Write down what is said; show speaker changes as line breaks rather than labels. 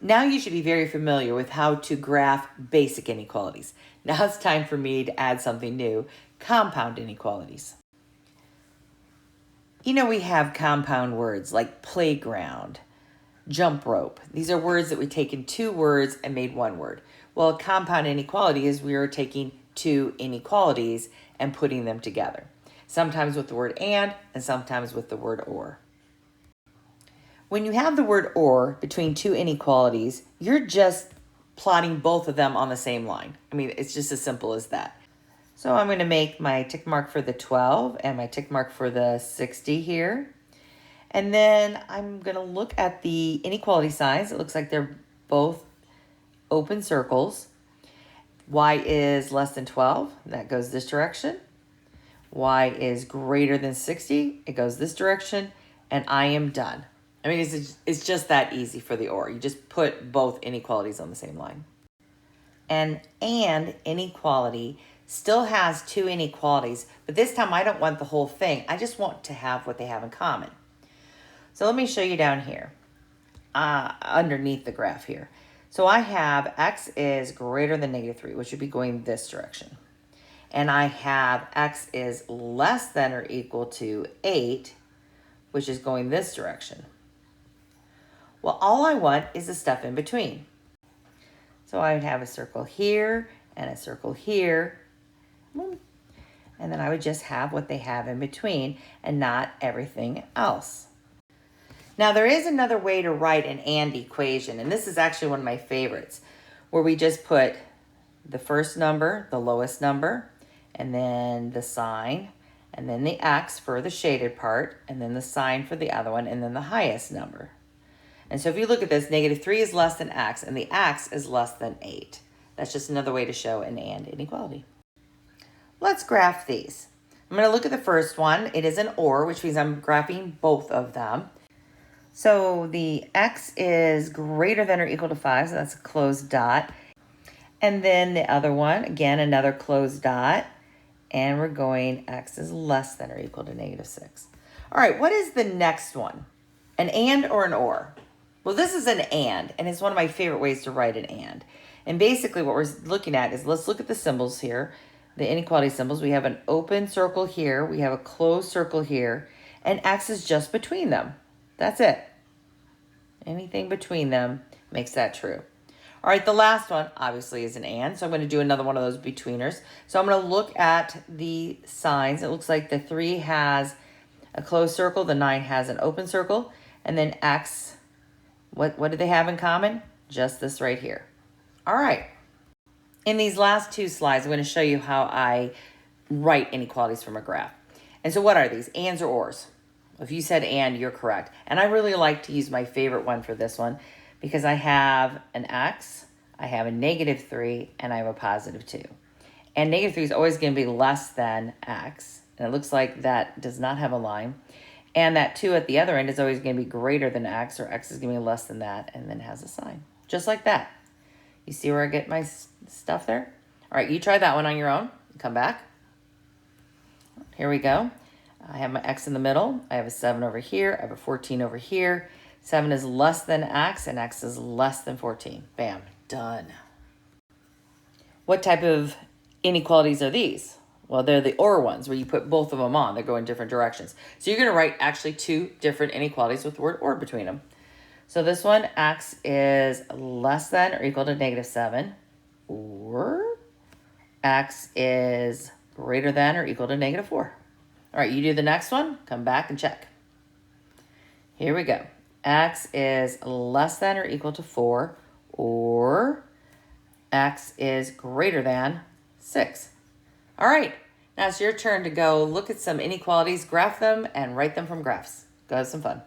Now you should be very familiar with how to graph basic inequalities. Now it's time for me to add something new, compound inequalities. You know, we have compound words like playground, jump rope. These are words that we take in two words and made one word. Well, a compound inequality is we are taking two inequalities and putting them together. Sometimes with the word and sometimes with the word or. When you have the word or between two inequalities, you're just plotting both of them on the same line. I mean, it's just as simple as that. So I'm going to make my tick mark for the 12 and my tick mark for the 60 here. And then I'm going to look at the inequality signs. It looks like they're both open circles. Y is less than 12. That goes this direction. Y is greater than 60. It goes this direction. And I am done. I mean, it's just that easy for the or. You just put both inequalities on the same line. And inequality still has two inequalities, but this time I don't want the whole thing. I just want to have what they have in common. So let me show you down here, underneath the graph here. So I have x is greater than -3, which would be going this direction. And I have x is less than or equal to 8, which is going this direction. Well, all I want is the stuff in between. So I would have a circle here and a circle here. And then I would just have what they have in between and not everything else. Now, there is another way to write an and equation, and this is actually one of my favorites, where we just put the first number, the lowest number, and then the sign, and then the x for the shaded part, and then the sign for the other one, and then the highest number. And so if you look at this, -3 is less than x, and the x is less than 8. That's just another way to show an and inequality. Let's graph these. I'm going to look at the first one. It is an or, which means I'm graphing both of them. So the x is greater than or equal to 5, so that's a closed dot. And then the other one, again, another closed dot. And we're going x is less than or equal to -6. All right, what is the next one? An and or an or? Well, this is an and it's one of my favorite ways to write an and. And basically what we're looking at is, let's look at the symbols here, the inequality symbols. We have an open circle here, we have a closed circle here, and x is just between them. That's it. Anything between them makes that true. All right, the last one obviously is an and, so I'm going to do another one of those betweeners. So I'm going to look at the signs. It looks like the 3 has a closed circle, the 9 has an open circle, and then x, what do they have in common? Just this right here. All right. In these last two slides, I'm going to show you how I write inequalities from a graph. And so what are these? Ands or ors? If you said and, you're correct. And I really like to use my favorite one for this one because I have an x, I have a -3, and I have a +2. And -3 is always going to be less than x. And it looks like that does not have a line. And that 2 at the other end is always going to be greater than x, or x is going to be less than that, and then has a sign. Just like that. You see where I get my stuff there? All right, you try that one on your own. Come back. Here we go. I have my x in the middle. I have a 7 over here. I have a 14 over here. 7 is less than x, and x is less than 14. Bam, done. What type of inequalities are these? Well, they're the or ones, where you put both of them on. They go in different directions. So you're going to write actually two different inequalities with the word or between them. So this one, x is less than or equal to -7, or x is greater than or equal to -4. All right, you do the next one, come back and check. Here we go. X is less than or equal to 4, or x is greater than 6. All right, now it's your turn to go look at some inequalities, graph them, and write them from graphs. Go have some fun.